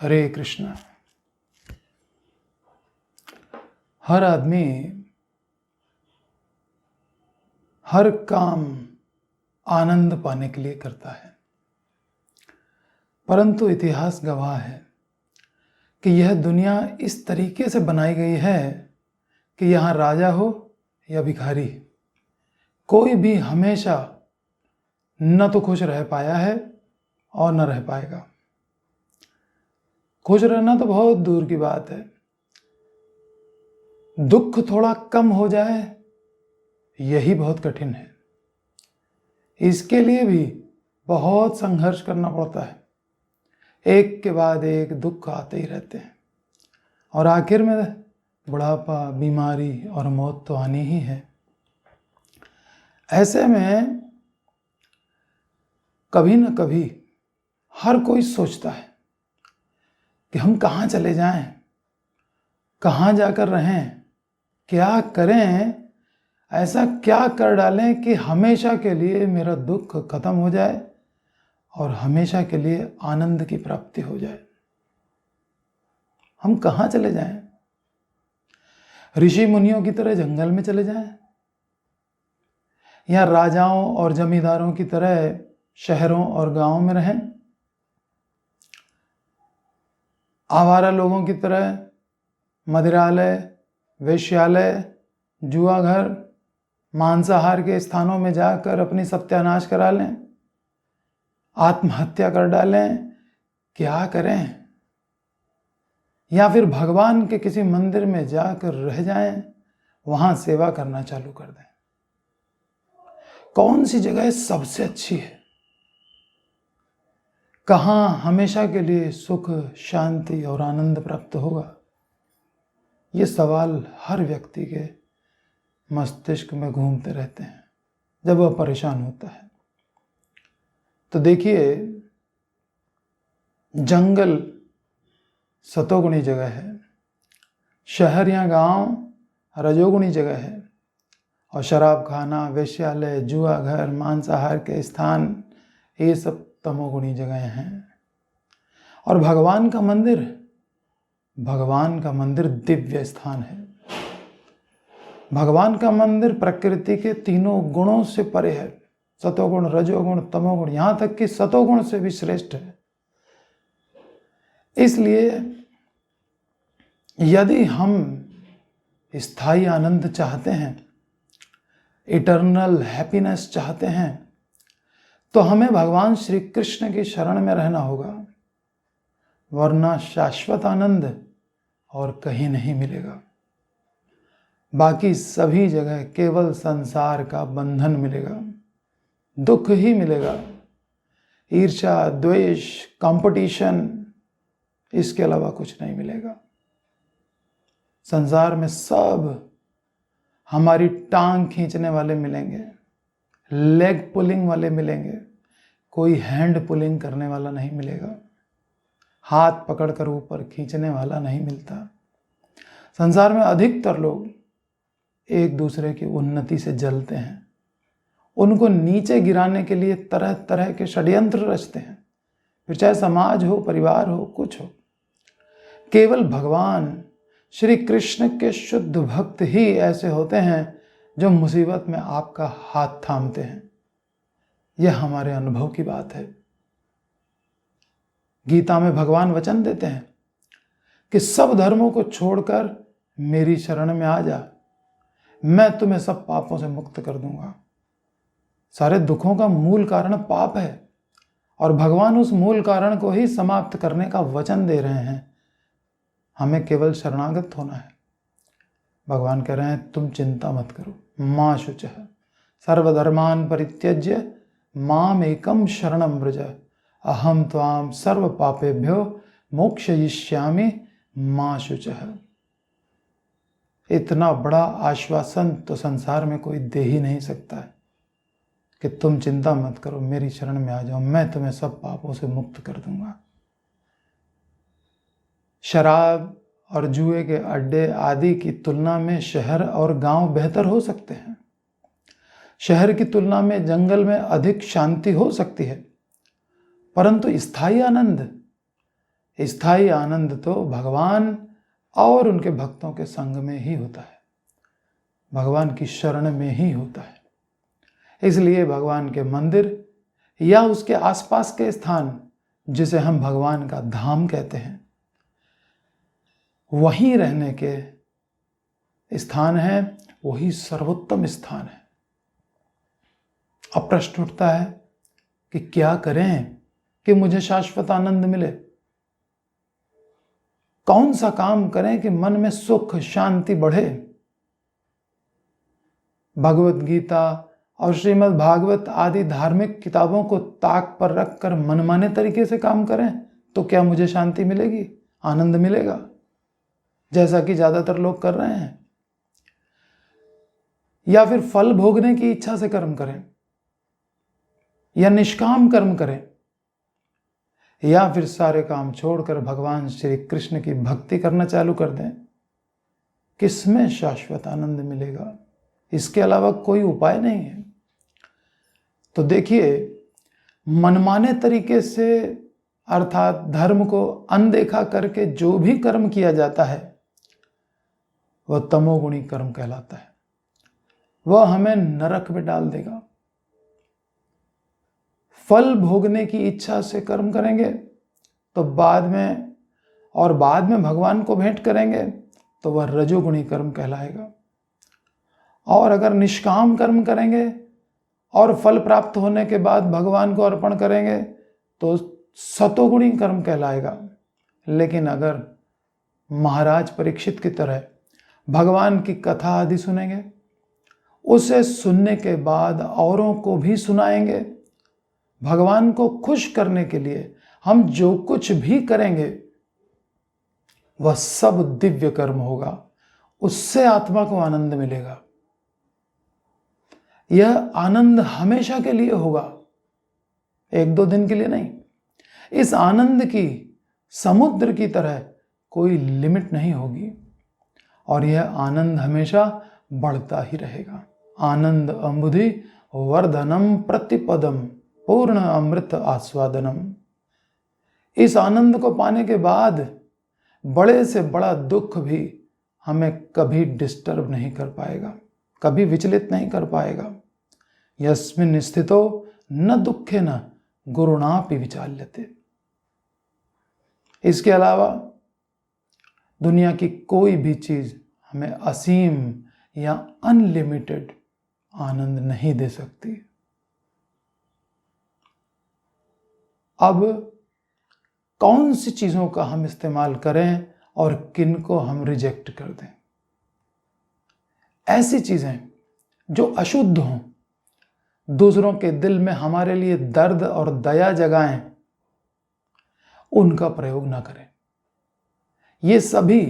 हरे कृष्णा। हर आदमी हर काम आनंद पाने के लिए करता है, परंतु इतिहास गवाह है कि यह दुनिया इस तरीके से बनाई गई है कि यहाँ राजा हो या भिखारी, कोई भी हमेशा न तो खुश रह पाया है और न रह पाएगा। खुश रहना तो बहुत दूर की बात है, दुख थोड़ा कम हो जाए यही बहुत कठिन है। इसके लिए भी बहुत संघर्ष करना पड़ता है, एक के बाद एक दुख आते ही रहते हैं और आखिर में बुढ़ापा, बीमारी और मौत तो आनी ही है। ऐसे में कभी न कभी हर कोई सोचता है कि हम कहाँ चले जाएं, कहाँ जाकर रहें, क्या करें, ऐसा क्या कर डालें कि हमेशा के लिए मेरा दुख खत्म हो जाए और हमेशा के लिए आनंद की प्राप्ति हो जाए। हम कहाँ चले जाएं? ऋषि मुनियों की तरह जंगल में चले जाएं या राजाओं और जमींदारों की तरह शहरों और गांवों में रहें? आवारा लोगों की तरह मदिरालय, वेश्यालय, जुआघर, मांसाहार के स्थानों में जाकर अपनी सत्यानाश करा लें, आत्महत्या कर डालें, क्या करें? या फिर भगवान के किसी मंदिर में जाकर रह जाएं, वहां सेवा करना चालू कर दें? कौन सी जगह सबसे अच्छी है? कहाँ हमेशा के लिए सुख, शांति और आनंद प्राप्त होगा? ये सवाल हर व्यक्ति के मस्तिष्क में घूमते रहते हैं जब वह परेशान होता है। तो देखिए, जंगल सतोगुणी जगह है, शहर या गांव रजोगुणी जगह है और शराब खाना, वेश्यालय, जुआ घर, मांसाहार के स्थान, ये सब तमोगुणी जगह हैं। और भगवान का मंदिर दिव्य स्थान है। भगवान का मंदिर प्रकृति के तीनों गुणों से परे है, सतोगुण, रजोगुण, तमोगुण, यहां तक कि सतोगुण से भी श्रेष्ठ है। इसलिए यदि हम स्थायी आनंद चाहते हैं, इटर्नल हैप्पीनेस चाहते हैं, तो हमें भगवान श्री कृष्ण की शरण में रहना होगा, वरना शाश्वत आनंद और कहीं नहीं मिलेगा। बाकी सभी जगह केवल संसार का बंधन मिलेगा, दुख ही मिलेगा, ईर्ष्या, द्वेष, कंपटीशन, इसके अलावा कुछ नहीं मिलेगा। संसार में सब हमारी टांग खींचने वाले मिलेंगे, लेग पुलिंग वाले मिलेंगे, कोई हैंड पुलिंग करने वाला नहीं मिलेगा, हाथ पकड़कर ऊपर खींचने वाला नहीं मिलता। संसार में अधिकतर लोग एक दूसरे की उन्नति से जलते हैं, उनको नीचे गिराने के लिए तरह तरह के षड्यंत्र रचते हैं, फिर चाहे समाज हो, परिवार हो, कुछ हो। केवल भगवान श्री कृष्ण के शुद्ध भक्त ही ऐसे होते हैं जो मुसीबत में आपका हाथ थामते हैं। यह हमारे अनुभव की बात है। गीता में भगवान वचन देते हैं कि सब धर्मों को छोड़कर मेरी शरण में आ जा, मैं तुम्हें सब पापों से मुक्त कर दूंगा। सारे दुखों का मूल कारण पाप है और भगवान उस मूल कारण को ही समाप्त करने का वचन दे रहे हैं। हमें केवल शरणागत होना है। भगवान कह रहे हैं, तुम चिंता मत करो, मां शुचः सर्वधर्मान परित्यज्य माम एकम शरणम व्रज अहम त्वाम सर्व पापेभ्यो मोक्षयिष्यामि मां शुचः। इतना बड़ा आश्वासन तो संसार में कोई दे ही नहीं सकता है कि तुम चिंता मत करो, मेरी शरण में आ जाओ, मैं तुम्हें सब पापों से मुक्त कर दूंगा। शराब और जुए के अड्डे आदि की तुलना में शहर और गांव बेहतर हो सकते हैं। शहर की तुलना में जंगल में अधिक शांति हो सकती है, परंतु स्थायी आनंद स्थायी आनंद तो भगवान और उनके भक्तों के संग में ही होता है, भगवान की शरण में ही होता है। इसलिए भगवान के मंदिर या उसके आसपास के स्थान, जिसे हम भगवान का धाम कहते हैं, वहीं रहने के स्थान है, वही सर्वोत्तम स्थान है। अब प्रश्न उठता है कि क्या करें कि मुझे शाश्वत आनंद मिले? कौन सा काम करें कि मन में सुख शांति बढ़े? भगवत गीता और श्रीमद् भागवत आदि धार्मिक किताबों को ताक पर रखकर मनमाने तरीके से काम करें तो क्या मुझे शांति मिलेगी, आनंद मिलेगा, जैसा कि ज्यादातर लोग कर रहे हैं? या फिर फल भोगने की इच्छा से कर्म करें, या निष्काम कर्म करें, या फिर सारे काम छोड़कर भगवान श्री कृष्ण की भक्ति करना चालू कर दें? किसमें शाश्वत आनंद मिलेगा? इसके अलावा कोई उपाय नहीं है। तो देखिए, मनमाने तरीके से अर्थात धर्म को अनदेखा करके जो भी कर्म किया जाता है वह तमोगुणी कर्म कहलाता है। वह हमें नरक में डाल देगा। फल भोगने की इच्छा से कर्म करेंगे तो बाद में भगवान को भेंट करेंगे तो वह रजोगुणी कर्म कहलाएगा। और अगर निष्काम कर्म करेंगे और फल प्राप्त होने के बाद भगवान को अर्पण करेंगे तो सतोगुणी कर्म कहलाएगा। लेकिन अगर महाराज परीक्षित की तरह भगवान की कथा आदि सुनेंगे, उसे सुनने के बाद औरों को भी सुनाएंगे, भगवान को खुश करने के लिए हम जो कुछ भी करेंगे वह सब दिव्य कर्म होगा, उससे आत्मा को आनंद मिलेगा। यह आनंद हमेशा के लिए होगा, 1-2 दिन के लिए नहीं। इस आनंद की समुद्र की तरह कोई लिमिट नहीं होगी और यह आनंद हमेशा बढ़ता ही रहेगा। आनंद अम्बुधि वर्धनम प्रतिपदम पूर्ण अमृत आस्वादनम। इस आनंद को पाने के बाद बड़े से बड़ा दुख भी हमें कभी डिस्टर्ब नहीं कर पाएगा, कभी विचलित नहीं कर पाएगा। यस्मिन् स्थितो न दुखे न गुरुणापि विचाल्यते। इसके अलावा दुनिया की कोई भी चीज हमें असीम या अनलिमिटेड आनंद नहीं दे सकती। अब कौन सी चीजों का हम इस्तेमाल करें और किन को हम रिजेक्ट कर दें? ऐसी चीजें जो अशुद्ध हों, दूसरों के दिल में हमारे लिए दर्द और दया जगाएं, उनका प्रयोग ना करें। ये सभी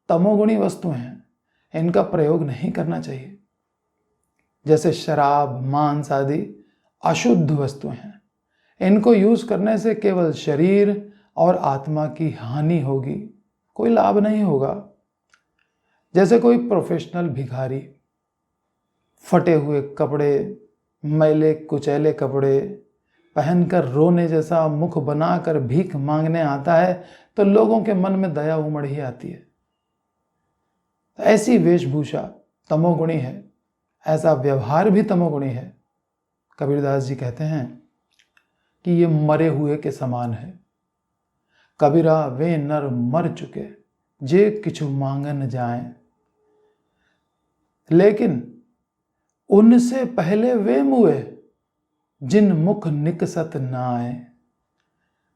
तमोगुणी वस्तुएं हैं, इनका प्रयोग नहीं करना चाहिए। जैसे शराब, मांस आदि अशुद्ध वस्तुएं हैं, इनको यूज करने से केवल शरीर और आत्मा की हानि होगी, कोई लाभ नहीं होगा। जैसे कोई प्रोफेशनल भिखारी फटे हुए कपड़े, मैले कुचैले कपड़े पहनकर रोने जैसा मुख बनाकर भीख मांगने आता है तो लोगों के मन में दया उमड़ ही आती है। ऐसी वेशभूषा तमोगुणी है, ऐसा व्यवहार भी तमोगुणी है। कबीरदास जी कहते हैं कि ये मरे हुए के समान है। कबीरा वे नर मर चुके जे किछु मांगन जाएं, लेकिन उनसे पहले वे मुए जिन मुख निकसत न आए।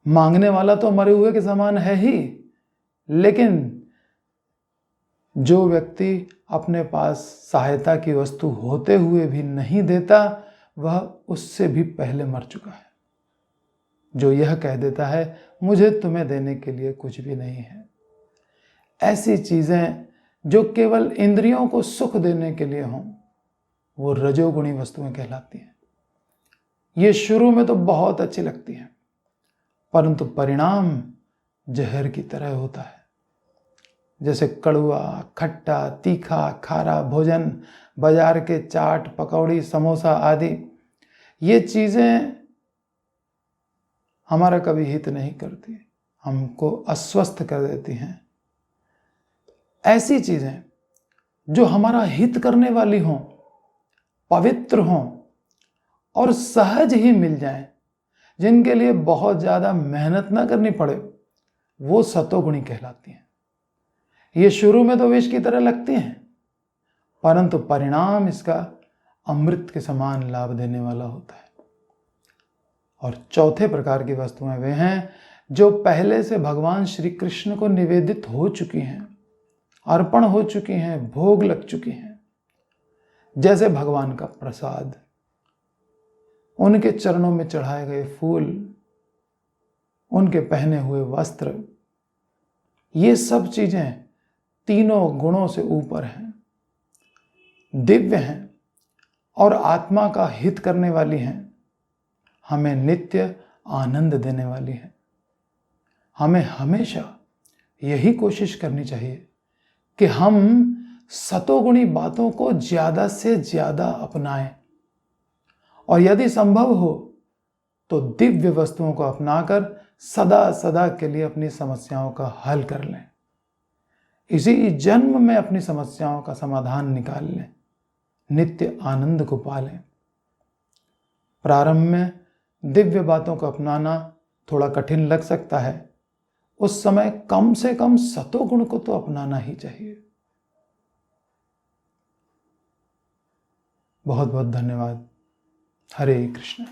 मांगने वाला तो मरे हुए के समान है ही, लेकिन जो व्यक्ति अपने पास सहायता की वस्तु होते हुए भी नहीं देता, वह उससे भी पहले मर चुका है। जो यह कह देता है मुझे तुम्हें देने के लिए कुछ भी नहीं है। ऐसी चीजें जो केवल इंद्रियों को सुख देने के लिए हों, वो रजोगुणी वस्तुएं कहलाती हैं। ये शुरू में तो बहुत अच्छी लगती हैं, परंतु परिणाम जहर की तरह होता है। जैसे कड़वा, खट्टा, तीखा, खारा भोजन, बाजार के चाट, पकौड़ी, समोसा आदि, ये चीजें हमारा कभी हित नहीं करती, हमको अस्वस्थ कर देती हैं। ऐसी चीज़ें जो हमारा हित करने वाली हों, पवित्र हों और सहज ही मिल जाएं, जिनके लिए बहुत ज़्यादा मेहनत ना करनी पड़े, वो सतोगुणी कहलाती हैं। ये शुरू में तो विष की तरह लगती हैं, परंतु परिणाम इसका अमृत के समान लाभ देने वाला होता है। और चौथे प्रकार की वस्तुएं वे हैं जो पहले से भगवान श्री कृष्ण को निवेदित हो चुकी हैं, अर्पण हो चुकी हैं, भोग लग चुकी हैं। जैसे भगवान का प्रसाद, उनके चरणों में चढ़ाए गए फूल, उनके पहने हुए वस्त्र, ये सब चीजें तीनों गुणों से ऊपर हैं, दिव्य हैं और आत्मा का हित करने वाली हैं, हमें नित्य आनंद देने वाली हैं। हमें हमेशा यही कोशिश करनी चाहिए कि हम सतोगुणी बातों को ज्यादा से ज्यादा अपनाएं और यदि संभव हो तो दिव्य वस्तुओं को अपनाकर सदा सदा के लिए अपनी समस्याओं का हल कर लें। इसी जन्म में अपनी समस्याओं का समाधान निकाल लें, नित्य आनंद को पालें। प्रारंभ में दिव्य बातों को अपनाना थोड़ा कठिन लग सकता है, उस समय कम से कम सतोगुण को तो अपनाना ही चाहिए। बहुत बहुत धन्यवाद। हरे कृष्ण।